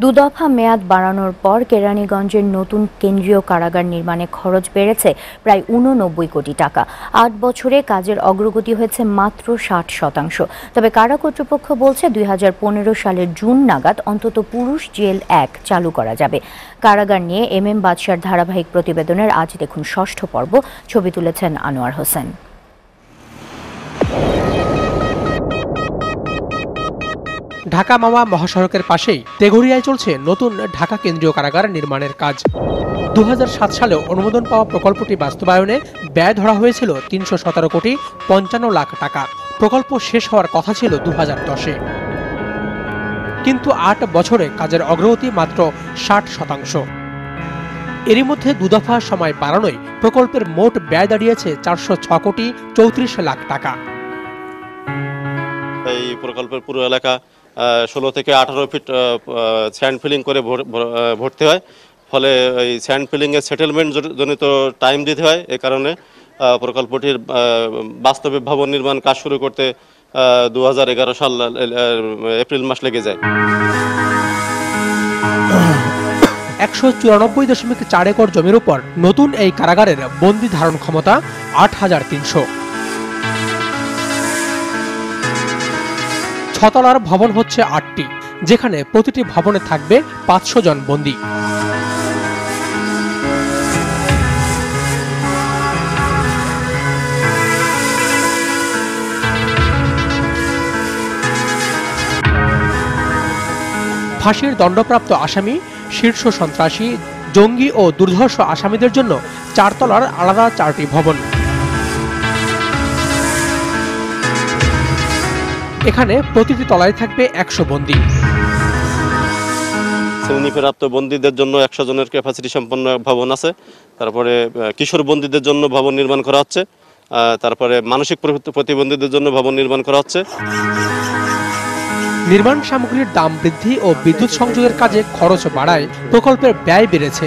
দুদফা মেয়াদ বাড়ানোর পর কেরানীগঞ্জের নতুন কেন্দ্রীয় কারাগার নির্মাণে খরচ বেড়েছে প্রায় ৮৯ কোটি টাকা। ৮ বছরে কাজের অগ্রগতি হয়েছে মাত্র ৬০%। তবে কারা কর্তৃপক্ষ বলছে ২০১৫ সালের জুন নাগাদ অন্তত পুরুষ জেল ১ চালু করা যাবে। কারাগার নিয়ে MM বাদশার ধারাবাহিক প্রতিবেদনের আজ দেখুন ষষ্ঠ পর্ব। ছবি তুলেছেন আনোয়ার হোসেন। ঢাকা মাওয়া মহাসড়কের পাশেই তেঘরিয়ায় চলছে নতুন ঢাকা কেন্দ্রীয় কারাগার নির্মাণের কাজ। ২০০৭ সালে অনুমোদন পাওয়া প্রকল্পটি বাস্তবায়নে ব্যয় ধরা হয়েছিল ৩১৭ কোটি ৫৫ লাখ টাকা। প্রকল্প শেষ হওয়ার কথা ছিল ২০১০-এ, কিন্তু ৮ বছরে কাজের অগ্রগতি মাত্র ৬০%। এরই মধ্যে দুদফা সময় বাড়ানোয় প্রকল্পের মোট ব্যয় দাঁড়িয়েছে ৪০৬ কোটি ৩৪ লাখ টাকা। এই প্রকল্পের পুরো এলাকা ১৬ থেকে ১৮ ফিট স্যান্ড ফিলিং করে ভর্তি হয়, ফলে এই স্যান্ড ফিলিংয়ের সেটেলমেন্ট জনিত টাইম দিতে হয়। এ কারণে প্রকল্পটির বাস্তবে ভবন নির্মাণ কাজ শুরু করতে ২০১১ সাল এপ্রিল মাস লেগে যায়। ১৯৪.৪ একর জমির উপর নতুন এই কারাগারের বন্দি ধারণ ক্ষমতা ৮৩০০। ৬ তলার ভবন হচ্ছে ৮টি, যেখানে প্রতিটি ভবনে থাকবে ৫০০ জন বন্দী। ফাঁসির দণ্ডপ্রাপ্ত আসামি, শীর্ষ সন্ত্রাসী, জঙ্গি ও দুর্ধর্ষ আসামিদের জন্য ৪ তলার আলাদা ৪টি ভবন। এখানে প্রতিটি তলায় থাকবে ১০০ বন্দী। শ্রেণীপ্রাপ্ত বন্দীদের জন্য ১০০ জনের ক্যাপাসিটি সম্পন্ন ভবন আছে। তারপরে কিশোর বন্দীদের জন্য ভবন নির্মাণ করা হচ্ছে। তারপরে মানসিক প্রতিবন্ধীদের জন্য ভবন নির্মাণ করা হচ্ছে। নির্মাণ সামগ্রীর দাম বৃদ্ধি ও বিদ্যুৎ সংযোগের কাজে খরচ বাড়ায় প্রকল্পের ব্যয় বেড়েছে,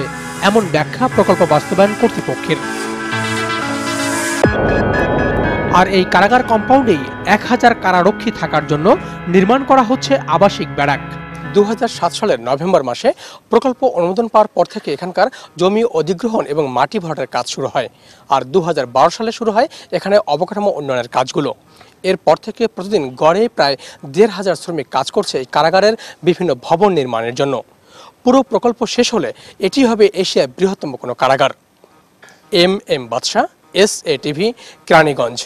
এমন ব্যাখ্যা প্রকল্প বাস্তবায়ন কর্তৃপক্ষের। আর এই কারাগার কম্পাউন্ডেই ১০০০ কারারক্ষী থাকার জন্য নির্মাণ করা হচ্ছে আবাসিক ব্যারাক। ২০০৭ সালের নভেম্বর মাসে প্রকল্প অনুমোদন পাওয়ার পর থেকে এখানকার জমি অধিগ্রহণ এবং মাটি ভরাটের কাজ শুরু হয়। আর ২০১২ সালে শুরু হয় এখানে অবকাঠামো উন্নয়নের কাজগুলো। এরপর থেকে প্রতিদিন গড়ে প্রায় ১৫০০ শ্রমিক কাজ করছে এই কারাগারের বিভিন্ন ভবন নির্মাণের জন্য। পুরো প্রকল্প শেষ হলে এটি হবে এশিয়ার বৃহত্তম কোনো কারাগার। MM বাদশা, SA TV, কেরানীগঞ্জ।